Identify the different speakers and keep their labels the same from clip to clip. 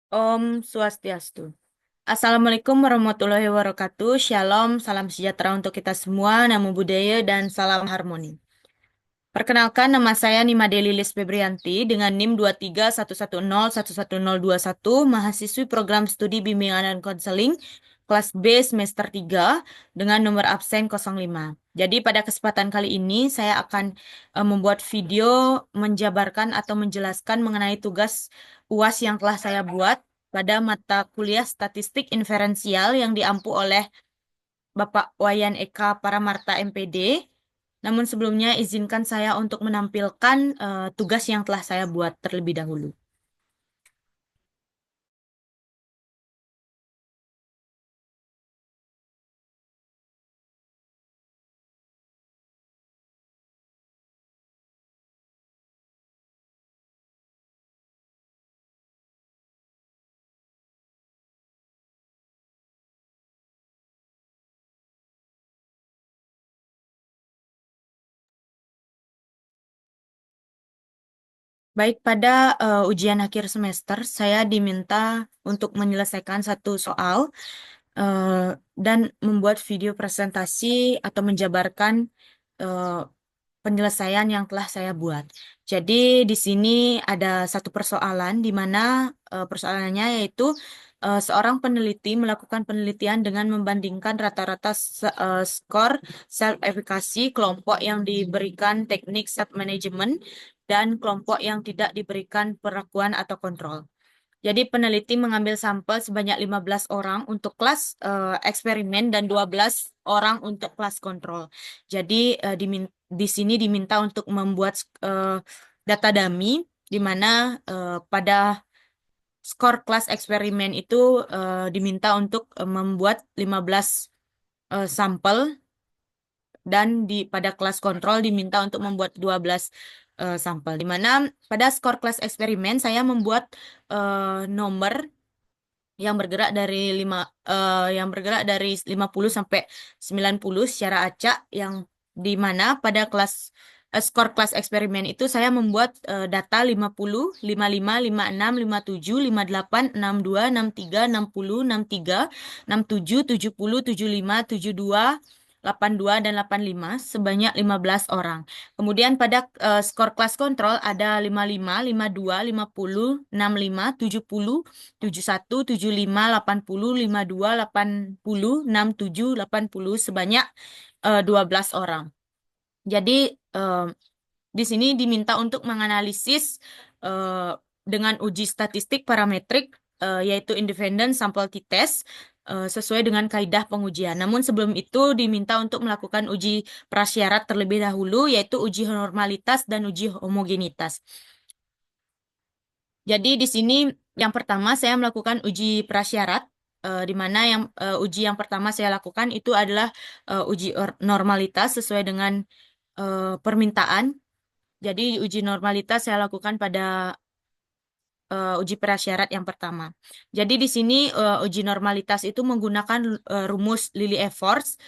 Speaker 1: Om Swastiastu. Assalamualaikum warahmatullahi wabarakatuh. Shalom, salam sejahtera untuk kita semua, namo buddhaya, dan salam harmoni. Perkenalkan, nama saya Nimade Lilis Febrianti dengan NIM 231101121, mahasiswi program studi bimbingan dan konseling kelas B semester 3 dengan nomor absen 05. Jadi pada kesempatan kali ini saya akan membuat video menjabarkan atau menjelaskan mengenai tugas UAS yang telah saya buat pada mata kuliah Statistik Inferensial yang diampu oleh Bapak Wayan Eka Paramarta MPD. Namun sebelumnya izinkan saya untuk menampilkan tugas yang telah saya buat terlebih dahulu. Baik, pada ujian akhir semester saya diminta untuk menyelesaikan satu soal eh, dan membuat video presentasi atau menjabarkan eh, penyelesaian yang telah saya buat. Jadi di sini ada satu persoalan di mana persoalannya yaitu seorang peneliti melakukan penelitian dengan membandingkan rata-rata skor self-efikasi kelompok yang diberikan teknik self-management dan kelompok yang tidak diberikan perlakuan atau kontrol. Jadi peneliti mengambil sampel sebanyak 15 orang untuk kelas eksperimen dan 12 orang untuk kelas kontrol. Jadi di sini diminta untuk membuat data dummy di mana pada skor kelas eksperimen itu diminta untuk membuat 15 sampel dan pada kelas kontrol diminta untuk membuat 12 sampel. Di mana pada skor kelas eksperimen saya membuat nomor yang bergerak dari 50 sampai 90 secara acak, yang di mana pada skor kelas eksperimen itu saya membuat data 50, 55, 56, 57, 58, 62, 63, 60, 63, 67, 70, 75, 72, 82 dan 85 sebanyak 15 orang. Kemudian pada skor kelas kontrol ada 55, 52, 50, 65, 70, 71, 75, 80, 52, 80, 67, 80 sebanyak 12 orang. Jadi eh, di sini diminta untuk menganalisis eh, dengan uji statistik parametrik yaitu independent sample t-test sesuai dengan kaidah pengujian. Namun sebelum itu diminta untuk melakukan uji prasyarat terlebih dahulu yaitu uji normalitas dan uji homogenitas. Jadi di sini yang pertama saya melakukan uji prasyarat, di mana uji yang pertama saya lakukan itu adalah uji normalitas sesuai dengan permintaan. Jadi uji normalitas saya lakukan pada uji prasyarat yang pertama. Jadi di sini uji normalitas itu menggunakan rumus Lillie-Efforts.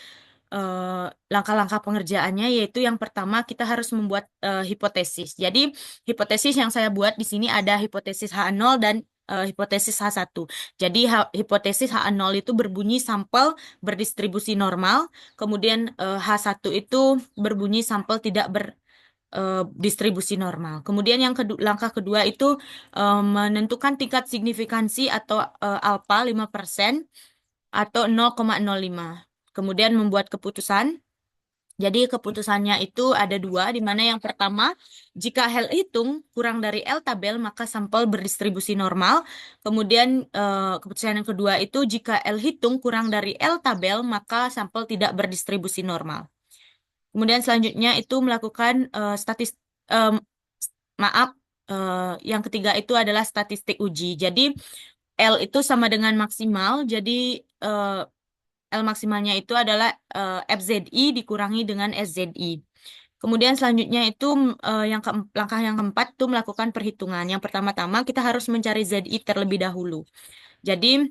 Speaker 1: Langkah-langkah pengerjaannya yaitu yang pertama kita harus membuat hipotesis. Jadi hipotesis yang saya buat di sini ada hipotesis H0 dan hipotesis H1. Jadi hipotesis H0 itu berbunyi sampel berdistribusi normal, kemudian H1 itu berbunyi sampel tidak distribusi normal. Kemudian langkah kedua itu menentukan tingkat signifikansi atau alfa 5% atau 0,05. Kemudian membuat keputusan. Jadi keputusannya itu ada dua, di mana yang pertama, jika L hitung kurang dari L tabel, maka sampel berdistribusi normal. Kemudian keputusan yang kedua itu, jika L hitung kurang dari L tabel, maka sampel tidak berdistribusi normal. Kemudian selanjutnya itu melakukan em, maaf, yang ketiga itu adalah statistik uji. Jadi L itu sama dengan maksimal, jadi eh, L maksimalnya itu adalah FZI dikurangi dengan SZI. Kemudian selanjutnya itu langkah yang keempat itu melakukan perhitungan. Yang pertama-tama kita harus mencari ZI terlebih dahulu. Jadi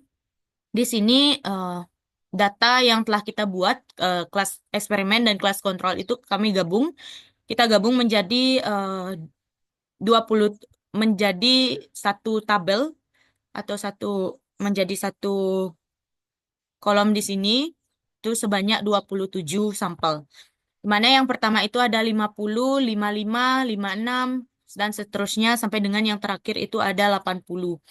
Speaker 1: di sini data yang telah kita buat kelas eksperimen dan kelas kontrol itu kami gabung. Kita gabung menjadi 20 menjadi satu tabel atau menjadi satu kolom di sini itu sebanyak 27 sampel. Di mana yang pertama itu ada 50, 55, 56 dan seterusnya sampai dengan yang terakhir itu ada 80.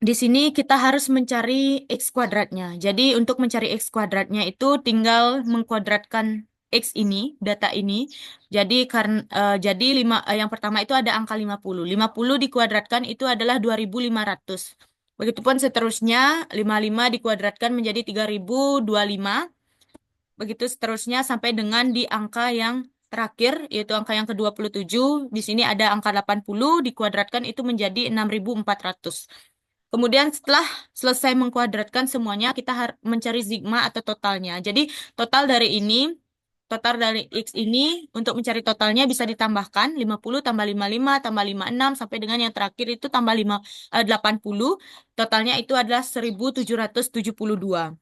Speaker 1: Di sini kita harus mencari X kuadratnya. Jadi untuk mencari X kuadratnya itu tinggal mengkuadratkan X ini, data ini. Jadi yang pertama itu ada angka 50. 50 dikuadratkan itu adalah 2.500. Begitupun seterusnya, 55 dikuadratkan menjadi 3.025. Begitu seterusnya sampai dengan di angka yang terakhir, yaitu angka yang ke-27. Di sini ada angka 80 dikuadratkan itu menjadi 6.400. Kemudian setelah selesai mengkuadratkan semuanya, kita harus mencari sigma atau totalnya. Jadi total dari X ini untuk mencari totalnya bisa ditambahkan 50 tambah 55 tambah 56 sampai dengan yang terakhir itu tambah 80. Totalnya itu adalah 1.772.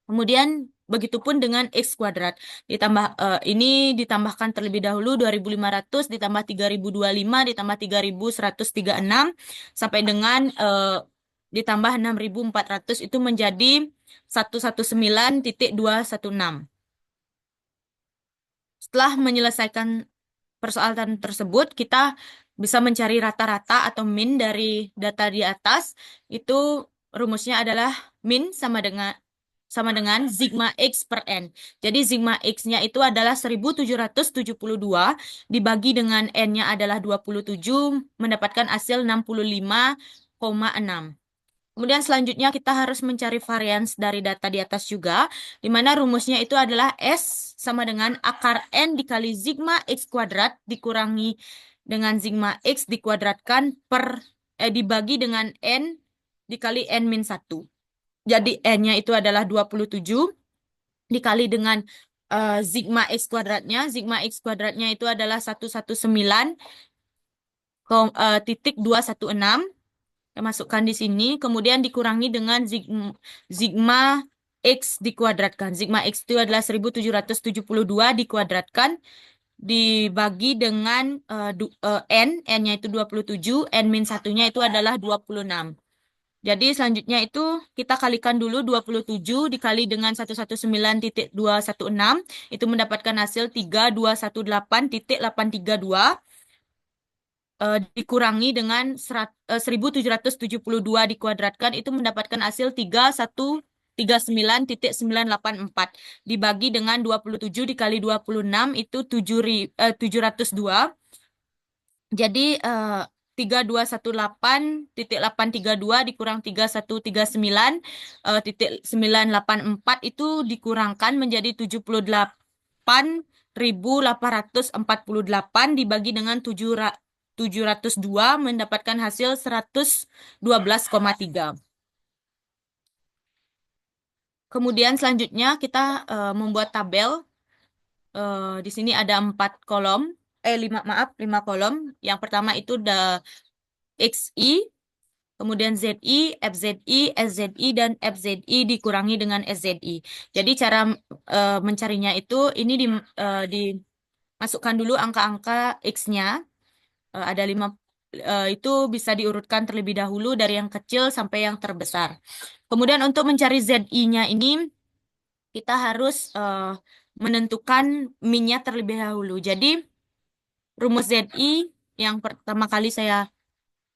Speaker 1: Kemudian begitupun dengan X kuadrat. Ini ditambahkan terlebih dahulu 2.500 ditambah 3.025 ditambah 3.136 sampai dengan ditambah 6.400 itu menjadi 119.216. Setelah menyelesaikan persoalan tersebut, kita bisa mencari rata-rata atau min dari data di atas. Itu rumusnya adalah min sama dengan sigma X per N. Jadi sigma X-nya itu adalah 1.772 dibagi dengan N-nya adalah 27 mendapatkan hasil 65,6. Kemudian selanjutnya kita harus mencari varians dari data di atas juga, di mana rumusnya itu adalah S sama dengan akar N dikali sigma X kuadrat dikurangi dengan sigma X dikuadratkan dibagi dengan N dikali N min 1. Jadi N-nya itu adalah 27 dikali dengan sigma X kuadratnya. Sigma X kuadratnya itu adalah 119,216. Saya masukkan di sini, kemudian dikurangi dengan sigma X dikuadratkan. Sigma X itu adalah 1.772 dikuadratkan, dibagi dengan N-nya itu 27, N min 1-nya itu adalah 26. Jadi selanjutnya itu kita kalikan dulu 27 dikali dengan 119.216, itu mendapatkan hasil 3.218.832. Dikurangi dengan 1.772 dikuadratkan itu mendapatkan hasil 3.139.984 dibagi dengan 27 dikali 26 itu 702. Jadi 3.218.832 dikurang 3.139.984 itu dikurangkan menjadi 78.848 dibagi dengan 702 mendapatkan hasil 112,3. Kemudian selanjutnya kita membuat tabel. Di sini ada 5 kolom. Yang pertama itu XI, kemudian ZI, FZI, SZI, dan FZI dikurangi dengan SZI. Jadi cara mencarinya itu ini dimasukkan dulu angka-angka X-nya. Ada 5, itu bisa diurutkan terlebih dahulu dari yang kecil sampai yang terbesar. Kemudian untuk mencari ZI-nya ini kita harus menentukan min-nya terlebih dahulu. Jadi rumus ZI yang pertama kali saya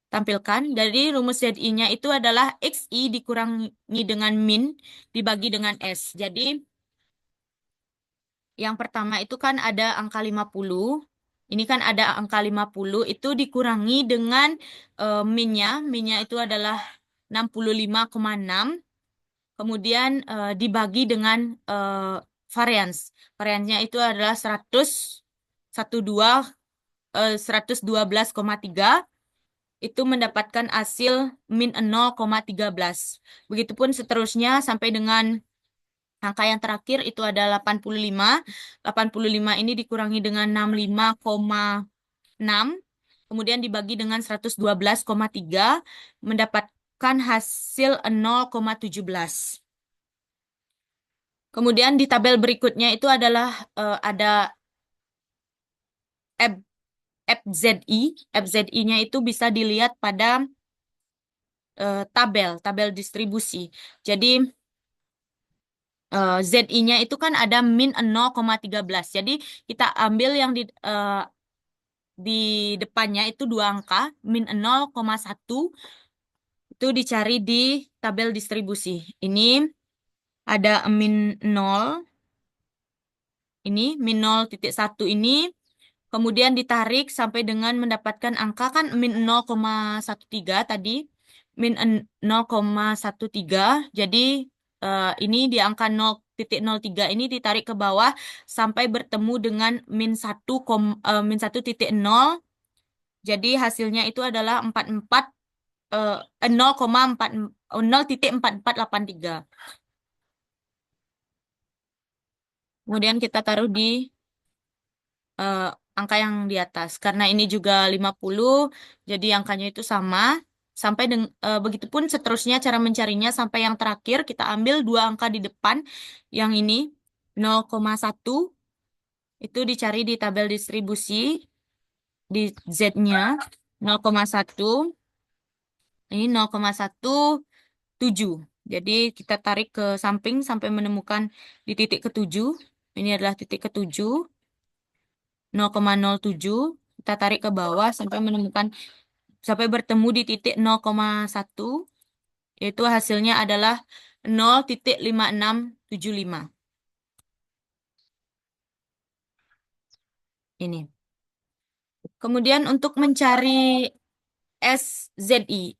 Speaker 1: tampilkan, dari rumus ZI-nya itu adalah XI dikurangi dengan min dibagi dengan S. Jadi yang pertama itu kan ada angka 50. Ini kan ada angka 50 itu dikurangi dengan min-nya. Min-nya itu adalah 65,6. Kemudian dibagi dengan varians. Variansnya itu adalah 112,3. Itu mendapatkan hasil min 0,13. Begitupun seterusnya sampai dengan angka yang terakhir itu ada 85. 85 ini dikurangi dengan 65,6. Kemudian dibagi dengan 112,3 mendapatkan hasil 0,17. Kemudian di tabel berikutnya itu adalah ada FZI. FZI-nya itu bisa dilihat pada tabel distribusi. Jadi ZI-nya itu kan ada min 0,13. Jadi kita ambil yang di depannya itu dua angka, min 0,1 itu dicari di tabel distribusi. Ini ada min 0, ini min 0,1 ini, kemudian ditarik sampai dengan mendapatkan angka kan min 0,13 tadi, min 0,13. Jadi ini di angka 0,03 ini ditarik ke bawah sampai bertemu dengan min 1,0. Jadi hasilnya itu adalah 44 0,4483. Kemudian kita taruh di eh, angka yang di atas. Karena ini juga 50, jadi angkanya itu sama. Sampai begitupun seterusnya cara mencarinya sampai yang terakhir kita ambil dua angka di depan. Yang ini 0,1 itu dicari di tabel distribusi di Z-nya 0,1. Ini 0,17. Jadi kita tarik ke samping sampai menemukan di titik ketujuh. Ini adalah titik ketujuh. 0,07 kita tarik ke bawah sampai bertemu di titik 0,1, yaitu hasilnya adalah 0,5675 ini. Kemudian untuk mencari SZI,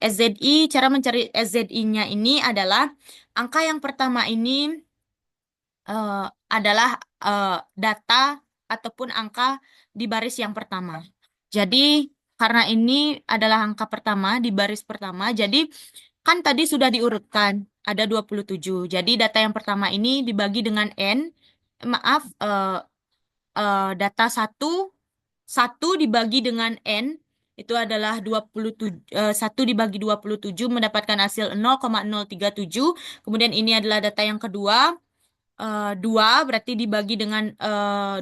Speaker 1: cara mencari SZI-nya ini adalah angka yang pertama ini eh, adalah data ataupun angka di baris yang pertama. Jadi karena ini adalah angka pertama di baris pertama, jadi kan tadi sudah diurutkan ada 27. Jadi data yang pertama ini dibagi dengan N. Maaf, data satu dibagi dengan N itu adalah 27, 1 dibagi 27 mendapatkan hasil 0,037. Kemudian ini adalah data yang kedua. 2 berarti dibagi dengan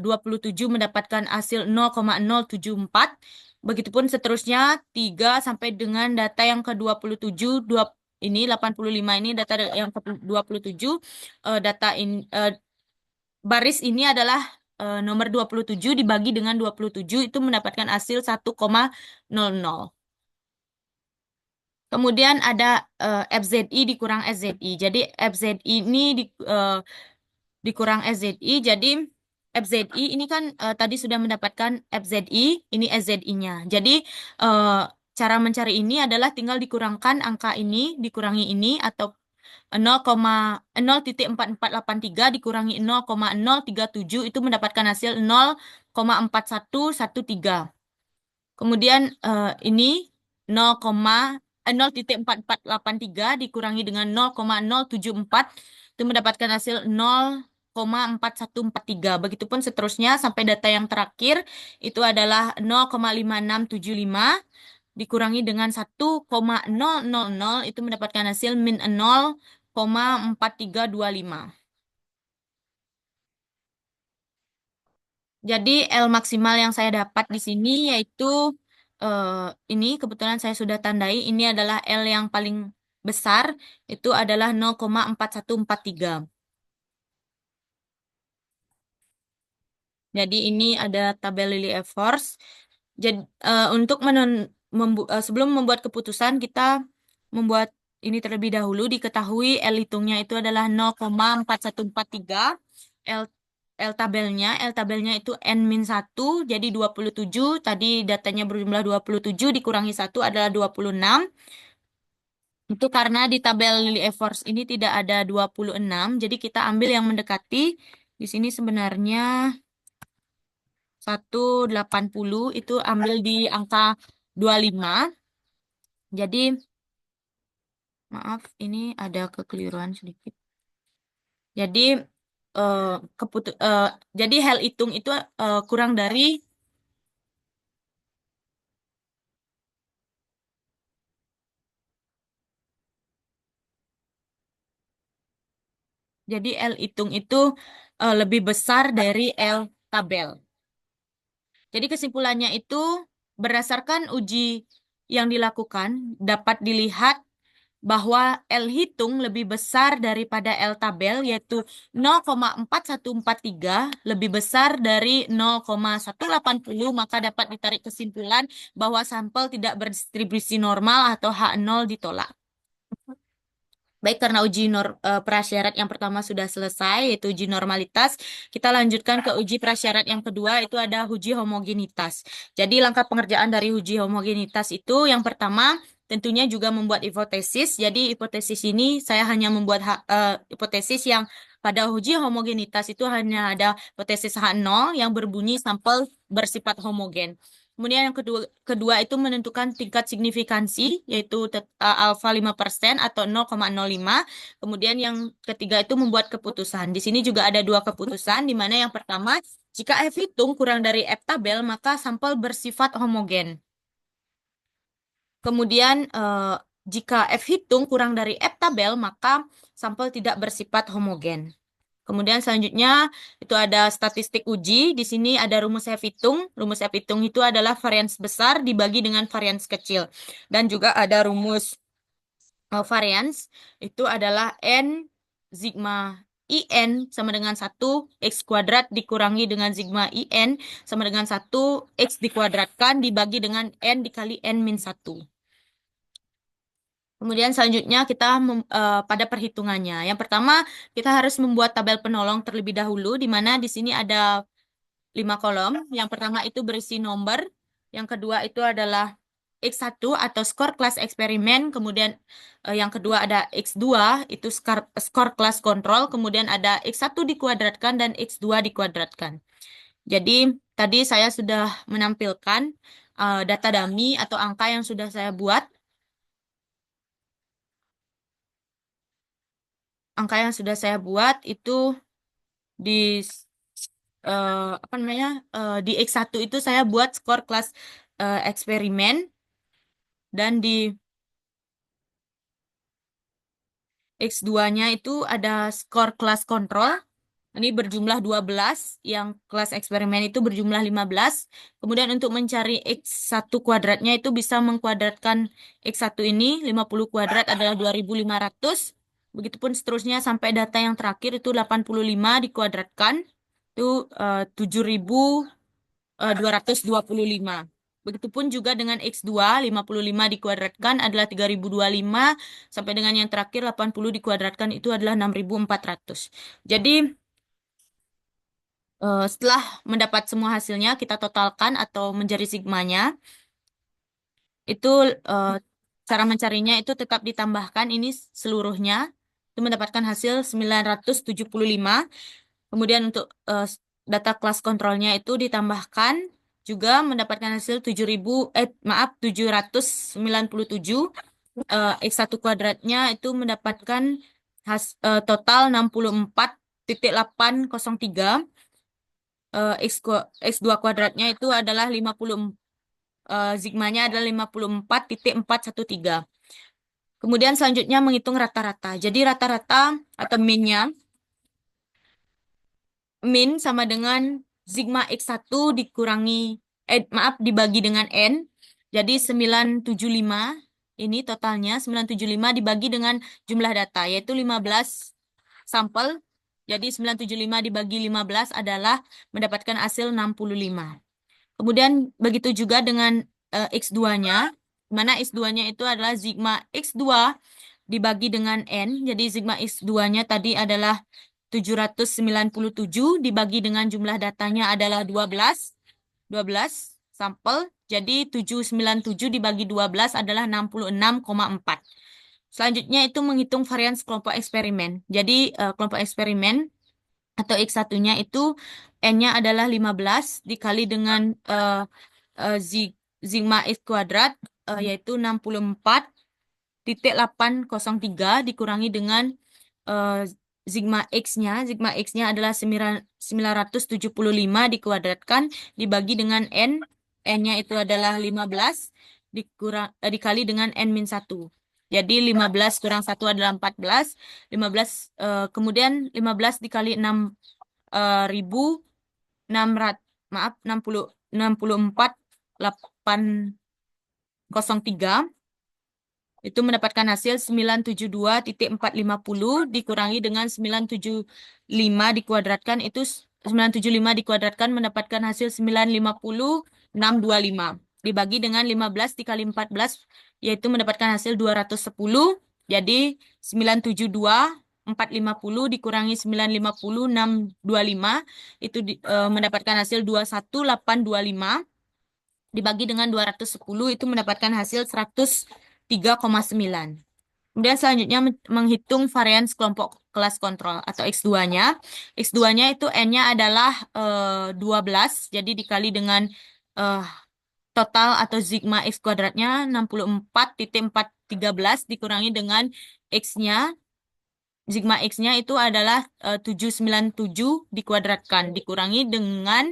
Speaker 1: 27 mendapatkan hasil 0,074. Begitupun seterusnya 3 sampai dengan data yang ke-27, ini 85 ini data yang ke-27. Data ini baris ini adalah nomor 27 dibagi dengan 27 itu mendapatkan hasil 1,00. Kemudian ada FZI dikurang SZI. Jadi FZI ini dikurang SZI. Jadi FZI ini kan tadi sudah mendapatkan FZI, ini SZI-nya. Jadi eh, cara mencari ini adalah tinggal dikurangkan angka ini, dikurangi ini, atau 0,0,4483 dikurangi 0,037 itu mendapatkan hasil 0,4113. Kemudian ini 0,0,4483 dikurangi dengan 0,074 itu mendapatkan hasil 0,4143. Begitupun seterusnya sampai data yang terakhir itu adalah 0,5675 dikurangi dengan 1,000 itu mendapatkan hasil min 0,4325. Jadi L maksimal yang saya dapat di sini yaitu eh, ini kebetulan saya sudah tandai, ini adalah L yang paling besar, itu adalah 0,4143. Jadi ini ada tabel Lillie Evers. Jadi untuk sebelum membuat keputusan kita membuat ini terlebih dahulu, diketahui L hitungnya itu adalah 0,4143. L L tabelnya itu N-1, jadi 27. Tadi datanya berjumlah 27 dikurangi 1 adalah 26. Itu karena di tabel Lillie Evers ini tidak ada 26, jadi kita ambil yang mendekati. Di sini sebenarnya 180 itu ambil di angka 25. Jadi maaf ini ada kekeliruan sedikit. Jadi eh, keputu eh, jadi hal hitung itu kurang dari, jadi L hitung itu lebih besar dari L tabel. Jadi kesimpulannya itu berdasarkan uji yang dilakukan dapat dilihat bahwa L hitung lebih besar daripada L tabel, yaitu 0,4143 lebih besar dari 0,180, maka dapat ditarik kesimpulan bahwa sampel tidak berdistribusi normal atau H0 ditolak. Baik, karena prasyarat yang pertama sudah selesai, yaitu uji normalitas, kita lanjutkan ke uji prasyarat yang kedua, itu ada uji homogenitas. Jadi, langkah pengerjaan dari uji homogenitas itu, yang pertama, tentunya juga membuat hipotesis. Jadi, hipotesis ini saya hanya membuat hipotesis yang pada uji homogenitas itu hanya ada hipotesis H0 yang berbunyi sampel bersifat homogen. Kemudian yang kedua itu menentukan tingkat signifikansi, yaitu alfa 5% atau 0,05. Kemudian yang ketiga itu membuat keputusan. Di sini juga ada dua keputusan, di mana yang pertama, jika F hitung kurang dari F tabel, maka sampel bersifat homogen. Kemudian jika F hitung kurang dari F tabel, maka sampel tidak bersifat homogen. Kemudian selanjutnya itu ada statistik uji. Di sini ada rumus F hitung. Rumus F hitung itu adalah varians besar dibagi dengan varians kecil. Dan juga ada rumus varians itu adalah N sigma IN sama dengan 1 X kuadrat dikurangi dengan sigma IN sama dengan 1 X dikuadratkan dibagi dengan N dikali N min 1. Kemudian selanjutnya kita pada perhitungannya. Yang pertama, kita harus membuat tabel penolong terlebih dahulu, di mana di sini ada 5 kolom. Yang pertama itu berisi nomor. Yang kedua itu adalah X1 atau skor kelas eksperimen. Kemudian yang kedua ada X2, itu skor kelas kontrol. Kemudian ada X1 dikuadratkan dan X2 dikuadratkan. Jadi, tadi saya sudah menampilkan data dummy atau angka yang sudah saya buat. Angka yang sudah saya buat itu di apa namanya di X1 itu saya buat skor kelas eksperimen, dan di X2-nya itu ada skor kelas kontrol. Ini berjumlah 12, yang kelas eksperimen itu berjumlah 15. Kemudian untuk mencari X1 kuadratnya itu bisa mengkuadratkan X1 ini, 50 kuadrat adalah 2500. Begitupun seterusnya sampai data yang terakhir itu 85 dikuadratkan, itu 7225. Begitupun juga dengan X2, 55 dikuadratkan adalah 3025, sampai dengan yang terakhir 80 dikuadratkan itu adalah 6400. Jadi, setelah mendapat semua hasilnya, kita totalkan atau mencari sigmanya. Itu cara mencarinya itu tetap ditambahkan ini seluruhnya. Itu mendapatkan hasil 975. Kemudian untuk data kelas kontrolnya itu ditambahkan juga mendapatkan hasil 797. X1 kuadratnya itu mendapatkan total 64,803. X2 kuadratnya itu adalah 50, sigmanya adalah 54,413. Kemudian selanjutnya menghitung rata-rata. Jadi rata-rata atau min sama dengan sigma X1 dibagi dengan N. Jadi 975 ini totalnya 975 dibagi dengan jumlah data, yaitu 15 sampel. Jadi 975 dibagi 15 adalah mendapatkan hasil 65. Kemudian begitu juga dengan X2-nya, mana X2-nya itu adalah sigma X2 dibagi dengan N. Jadi sigma X2-nya tadi adalah 797 dibagi dengan jumlah datanya adalah 12 sampel. Jadi 797 dibagi 12 adalah 66,4. Selanjutnya itu menghitung varians kelompok eksperimen. Jadi kelompok eksperimen atau X1-nya itu N-nya adalah 15 dikali dengan sigma X kuadrat, yaitu 64,803 dikurangi dengan sigma X-nya. Sigma X-nya adalah 975 dikuadratkan dibagi dengan N. N-nya itu adalah 15 dikali dengan N-1. Jadi 15 kurang 1 adalah 14. 15 kemudian 15 dikali 6 ribu 600, maaf 64,803 itu mendapatkan hasil 972.450 dikurangi dengan 975 dikuadratkan itu 975 dikuadratkan mendapatkan hasil 950.625 dibagi dengan 15 dikali 14 yaitu mendapatkan hasil 210. Jadi 972.450 dikurangi 950.625 itu mendapatkan hasil 21825 dibagi dengan 210 itu mendapatkan hasil 103,9. Kemudian selanjutnya menghitung varians kelompok kelas kontrol atau X2-nya. X2-nya itu N-nya adalah 12, jadi dikali dengan eh, total atau sigma X kuadratnya 64.413 dikurangi dengan X-nya. Sigma X-nya itu adalah 797 dikuadratkan dikurangi dengan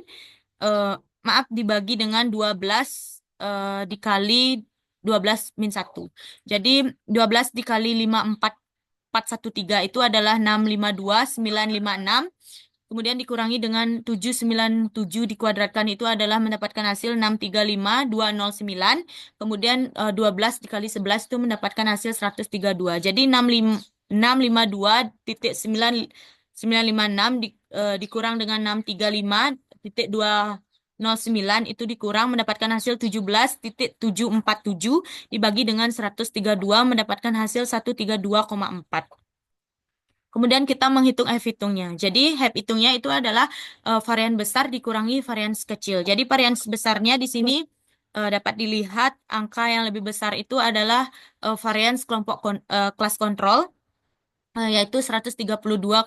Speaker 1: maaf dibagi dengan 12 dikali 12 min 1. Jadi 12 dikali 54413 itu adalah 652956. Kemudian dikurangi dengan 797 dikuadratkan itu adalah mendapatkan hasil 635.209. Kemudian 12 dikali 11 itu mendapatkan hasil 132. Jadi 652.956 dikurang dengan 635.209 itu dikurang mendapatkan hasil 17.747 dibagi dengan 132 mendapatkan hasil 132,4. Kemudian kita menghitung F hitungnya. Jadi F hitungnya itu adalah varian besar dikurangi varian kecil. Jadi varian besarnya di sini dapat dilihat angka yang lebih besar itu adalah varian kelompok kelas kontrol yaitu 132,4.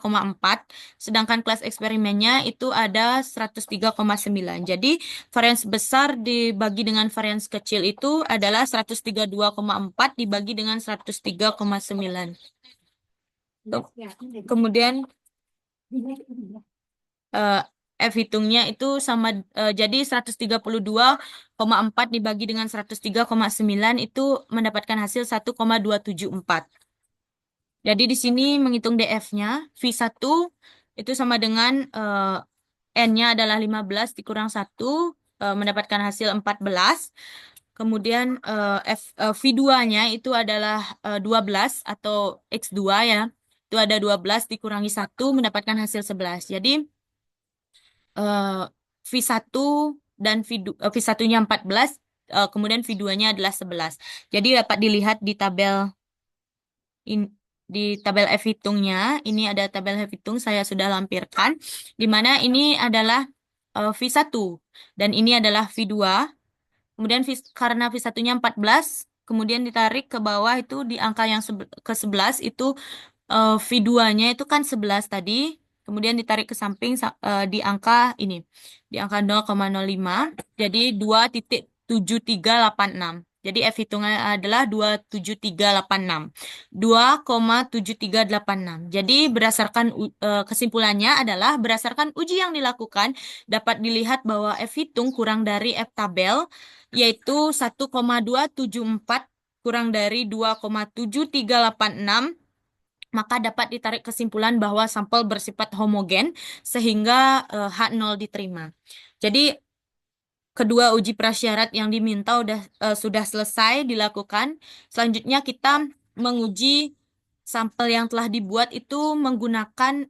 Speaker 1: Sedangkan kelas eksperimennya itu ada 103,9. Jadi varians besar dibagi dengan varians kecil itu adalah 132,4 dibagi dengan 103,9. Kemudian F hitungnya itu sama jadi 132,4 dibagi dengan 103,9 itu mendapatkan hasil 1,274. Jadi di sini menghitung DF-nya V1 itu sama dengan N-nya adalah 15 dikurang 1 mendapatkan hasil 14. Kemudian V2-nya itu adalah 12 atau X2 ya. Itu ada 12 dikurangi 1 mendapatkan hasil 11. Jadi V1 dan V1-nya 14, kemudian V2-nya adalah 11. Jadi dapat dilihat di tabel F hitungnya, ini ada tabel F hitung saya sudah lampirkan, di mana ini adalah V1 dan ini adalah V2. Kemudian karena V1-nya 14, kemudian ditarik ke bawah itu di angka yang ke-11 itu V2-nya itu kan 11 tadi, kemudian ditarik ke samping di angka ini, di angka 0,05, jadi 2.7386. Jadi F hitungan adalah 27386. 2,7386. Jadi berdasarkan kesimpulannya adalah berdasarkan uji yang dilakukan dapat dilihat bahwa F hitung kurang dari F tabel yaitu 1,274 kurang dari 2,7386 maka dapat ditarik kesimpulan bahwa sampel bersifat homogen sehingga H0 diterima. Jadi kedua uji prasyarat yang diminta sudah selesai dilakukan. Selanjutnya kita menguji sampel yang telah dibuat itu menggunakan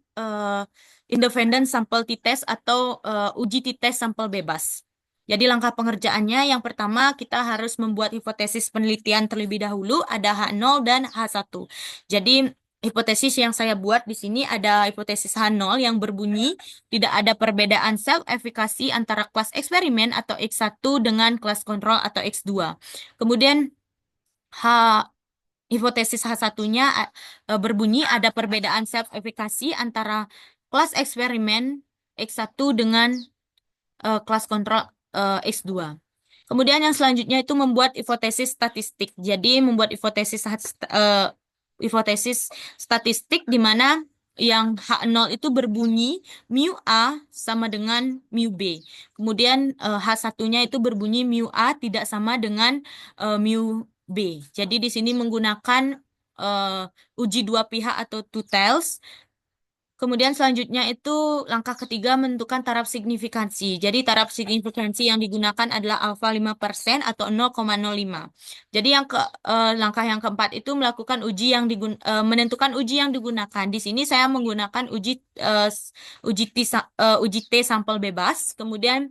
Speaker 1: independent sample t-test atau uji t-test sampel bebas. Jadi langkah pengerjaannya yang pertama kita harus membuat hipotesis penelitian terlebih dahulu, ada H0 dan H1. Jadi hipotesis yang saya buat di sini ada hipotesis H0 yang berbunyi tidak ada perbedaan self-efikasi antara kelas eksperimen atau X1 dengan kelas kontrol atau X2. Kemudian hipotesis H1-nya berbunyi ada perbedaan self-efikasi antara kelas eksperimen X1 dengan kelas kontrol X2. Kemudian yang selanjutnya itu membuat hipotesis statistik. Jadi membuat hipotesis statistik di mana yang H0 itu berbunyi mu A sama dengan mu B. Kemudian H1-nya itu berbunyi mu A tidak sama dengan mu B. Jadi di sini menggunakan uji dua pihak atau two tails. Kemudian selanjutnya itu langkah ketiga menentukan taraf signifikansi. Jadi taraf signifikansi yang digunakan adalah alfa 5% atau 0,05. Jadi langkah yang keempat itu melakukan menentukan uji yang digunakan. Di sini saya menggunakan uji T sampel bebas. Kemudian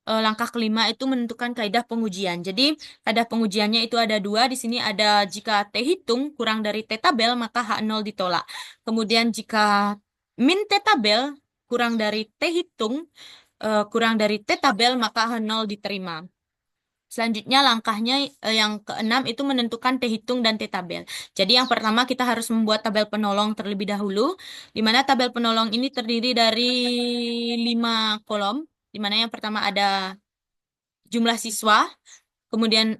Speaker 1: langkah kelima itu menentukan kaidah pengujian. Jadi kaidah pengujiannya itu ada dua. Di sini ada jika T hitung kurang dari T tabel maka H0 ditolak. Kemudian jika min T tabel kurang dari T hitung kurang dari T tabel maka H0 diterima. Selanjutnya langkahnya yang keenam itu menentukan T hitung dan T tabel. Jadi yang pertama kita harus membuat tabel penolong terlebih dahulu, di mana tabel penolong ini terdiri dari 5 kolom, di mana yang pertama ada jumlah siswa, kemudian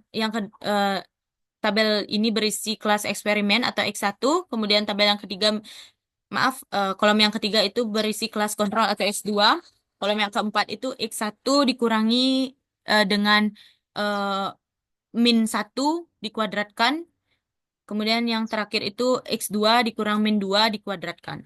Speaker 1: tabel ini berisi kelas eksperimen atau X1, kemudian tabel yang ketiga, kolom yang ketiga itu berisi kelas kontrol atau X2, kolom yang keempat itu X1 dikurangi dengan eh, min 1 dikuadratkan, kemudian yang terakhir itu X2 dikurang min 2 dikuadratkan.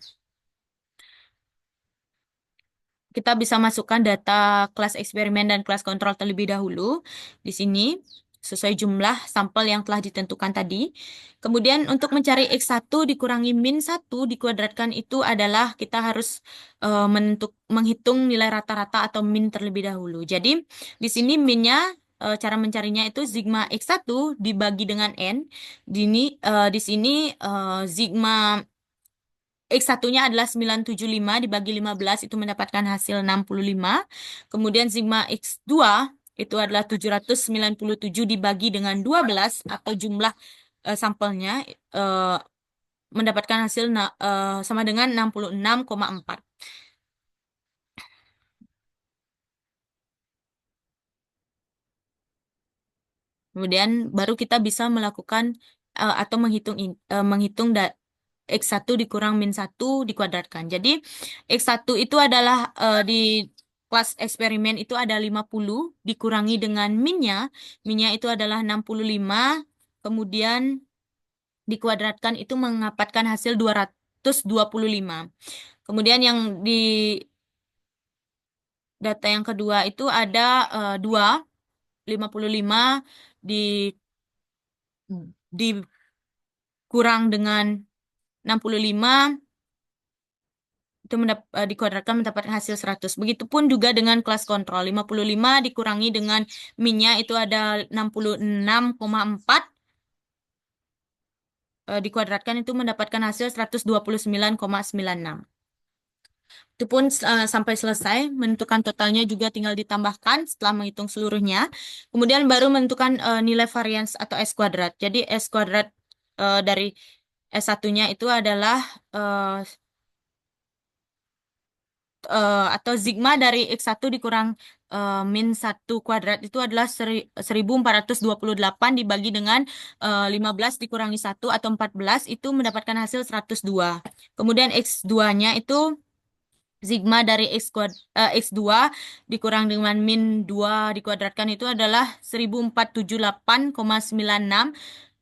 Speaker 1: Kita bisa masukkan data kelas eksperimen dan kelas kontrol terlebih dahulu di sini sesuai jumlah sampel yang telah ditentukan tadi. Kemudian untuk mencari X1 dikurangi min 1 dikuadratkan itu adalah kita harus menghitung nilai rata-rata atau min terlebih dahulu. Jadi di sini minnya cara mencarinya itu sigma X1 dibagi dengan N. Di sini sigma X1-nya adalah 975 dibagi 15 itu mendapatkan hasil 65. Kemudian sigma X2 itu adalah 797 dibagi dengan 12 atau jumlah sampelnya eh, mendapatkan hasil sama dengan 66,4. Kemudian baru kita bisa melakukan atau menghitung X1 dikurang min 1 dikuadratkan. Jadi X1 itu adalah di kelas eksperimen itu ada 50 dikurangi dengan minnya. Minnya itu adalah 65. Kemudian dikuadratkan itu mendapatkan hasil 225. Kemudian yang di data yang kedua itu ada 55 di dikurang dengan 65 itu dikuadratkan mendapatkan hasil 100. Begitupun juga dengan kelas kontrol. 55 dikurangi dengan minnya itu ada 66,4 dikuadratkan itu mendapatkan hasil 129,96. Itu pun sampai selesai, menentukan totalnya juga tinggal ditambahkan setelah menghitung seluruhnya. Kemudian baru menentukan nilai varians atau S kuadrat. Jadi S kuadrat dari S1-nya itu adalah atau sigma dari X1 dikurang min 1 kuadrat itu adalah 1428 dibagi dengan 15 dikurangi 1 atau 14 itu mendapatkan hasil 102. Kemudian X2-nya itu sigma dari X2 dikurang dengan min 2 dikuadratkan itu adalah 1478,96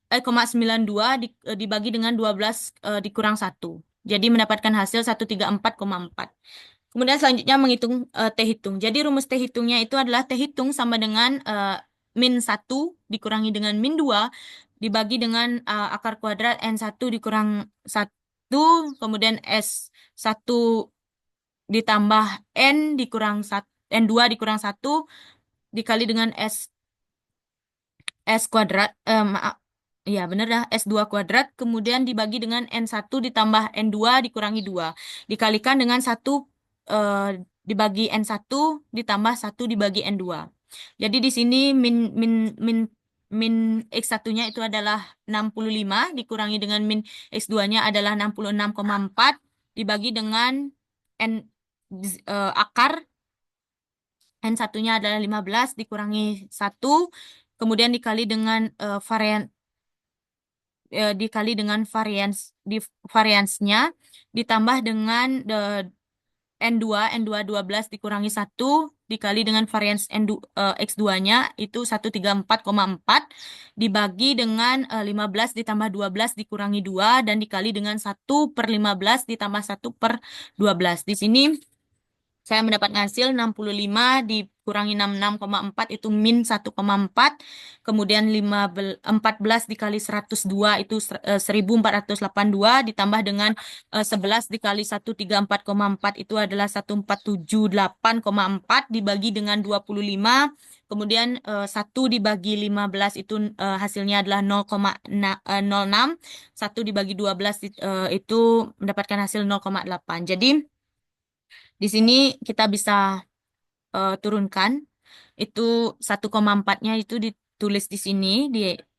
Speaker 1: 92 dibagi dengan 12 dikurang 1. Jadi mendapatkan hasil 134,4. Kemudian selanjutnya menghitung T hitung. Jadi rumus T hitungnya itu adalah T hitung sama dengan min 1 dikurangi dengan min 2 dibagi dengan akar kuadrat N1 dikurang 1, kemudian S1 ditambah N dikurang 1, N2 dikurang 1 dikali dengan S kuadrat, maaf, ya benar dah, S2 kuadrat, kemudian dibagi dengan N1 ditambah N2 dikurangi 2. Dikalikan dengan 1 dibagi N1 ditambah 1 dibagi N2. Jadi di sini min X1-nya itu adalah 65, dikurangi dengan min X2-nya adalah 66,4, dibagi dengan akar N1-nya adalah 15 dikurangi 1, kemudian dikali dengan variansnya ditambah dengan N2 12 dikurangi 1 dikali dengan varians X2-nya itu 134,4 dibagi dengan 15 ditambah 12 dikurangi 2 dan dikali dengan 1/15 ditambah 1/12. Di sini saya mendapatkan hasil 65 dikurangi 66,4 itu min 1,4. Kemudian 14 dikali 102 itu 1482 ditambah dengan 11 dikali 134,4 itu adalah 1478,4 dibagi dengan 25. Kemudian 1 dibagi 15 itu hasilnya adalah 0,06. 1 dibagi 12 itu mendapatkan hasil 0,8. Jadi di sini kita bisa turunkan itu 1,4-nya itu ditulis di sini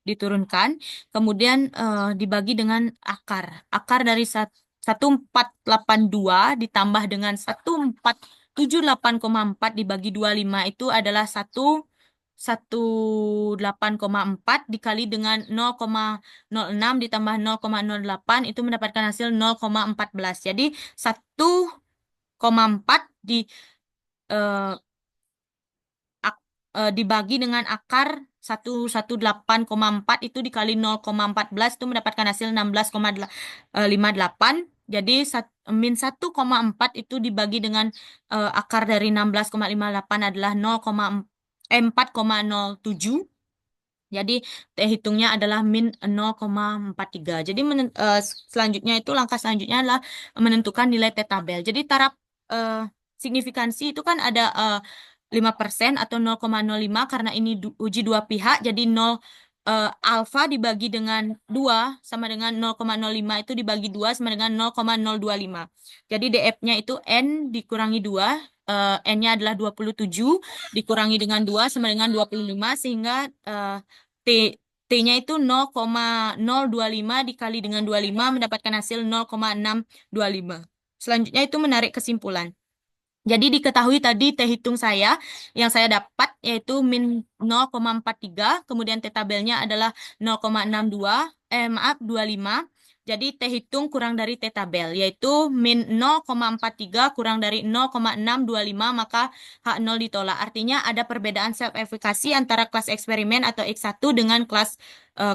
Speaker 1: diturunkan, kemudian dibagi dengan akar. Akar dari 1482 ditambah dengan 1478,4 dibagi 25 itu adalah 118,4 dikali dengan 0,06 ditambah 0,08 itu mendapatkan hasil 0,14. Jadi 1,4 eh, dibagi dengan akar 118,4 itu dikali 0,14 itu mendapatkan hasil 16,58. Jadi min 1,4 itu dibagi dengan akar dari 16,58 adalah 4,07. Jadi hitungnya adalah min 0,43. Jadi selanjutnya itu langkah selanjutnya adalah menentukan nilai T tabel. Jadi taraf signifikansi itu kan ada 5% atau 0,05 karena ini uji dua pihak. Jadi 0 alfa dibagi dengan 2 sama dengan 0,05 itu dibagi 2 sama dengan 0,025. Jadi DF-nya itu N dikurangi 2. N-nya adalah 27 dikurangi dengan 2 sama dengan 25 sehingga T T-nya itu 0,025 dikali dengan 25 mendapatkan hasil 0,625. Selanjutnya itu menarik kesimpulan. Jadi diketahui tadi T hitung saya yang saya dapat yaitu min 0,43, kemudian T tabelnya adalah 0,62, 25. Jadi T hitung kurang dari T tabel yaitu min 0,43 kurang dari 0,625 maka H0 ditolak. Artinya ada perbedaan self efikasi antara kelas eksperimen atau X1 dengan kelas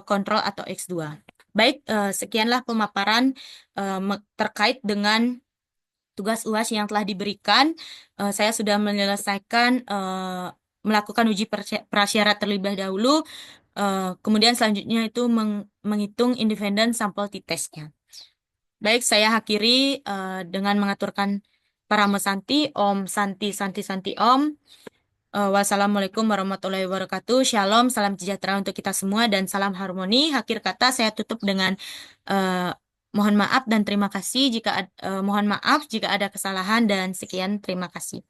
Speaker 1: kontrol atau X2. Baik, sekianlah pemaparan terkait dengan tugas UAS yang telah diberikan. Saya sudah menyelesaikan melakukan uji prasyarat terlebih dahulu. Kemudian selanjutnya itu menghitung independen sampel t-testnya. Baik, saya akhiri dengan mengaturkan Parama Santi, Om Santi Santi Santi Om. Wassalamualaikum warahmatullahi wabarakatuh. Shalom, salam sejahtera untuk kita semua dan salam harmoni. Akhir kata saya tutup dengan mohon maaf dan terima kasih mohon maaf jika ada kesalahan dan sekian terima kasih.